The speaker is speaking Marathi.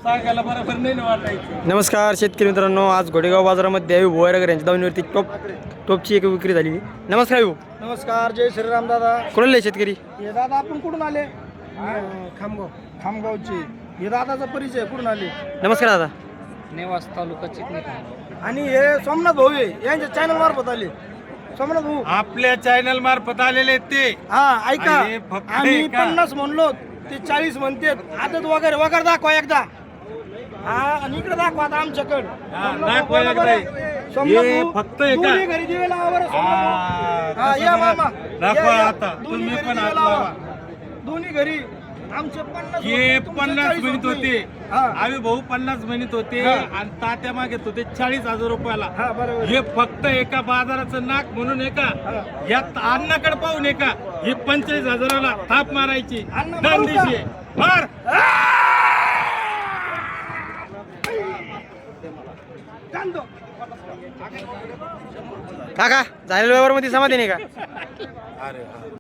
सांगायला बरोबर नाही वाटायचं. नमस्कार शेतकरी मित्रांनो, आज घोडेगाव बाजारामध्ये आयु भोयरगर यांच्या दावणीवरती टोपची एक विक्री झाली. नमस्कार आयु. नमस्कार, जय श्रीराम दादा. कोणले शेतकरी? हे दादा आपण कुठून आले? खामगावचे. हे दादाचा परिचय कुठून आले? नमस्कार दादा. नेवास तालुका चिखली. आणि हे सोमनाथ भाऊ आहे, यांच्या चॅनल मार्फत आले. सोमनाथ भाऊ आपल्या चॅनल मार्फत आलेले ते. हा ऐका, आणि हे फक्त आम्ही एका- 50 म्हणलो, ते 40 म्हणतात. आदत वगैरे वगैरे दाखवा एकदा. हा, आणि इकडे दाखवा आता आमच्याकडे. दाखवा एकदा. हे फक्त एका. दोन्ही घरी दिवे लावा बरं सोमनाथ भाऊ. हा, या मामा. दाखवा या, या. आता. दोन्ही तुम्ही घरी पण दिवे हात लावा. लावा. दोन्ही घरी आमचे 50 हे होते, तुमचे 50 40 म्हणत होते. होते. हा. आम्ही भाऊ 50 म्हणत होते हा. आणि तात्या मागत होते 40,000 रुपयाला. हा, बरोबर. हे फक्त एका बाजाराचं नाक म्हणून एका हा. यात अन्नाकडे पाहून एका हे 45,000ला थाप मारायची. अण्णा मारू का? दंडीशी मार. कांदो. काका झालेल्या व्यवहारामध्ये समाधानी आहे का?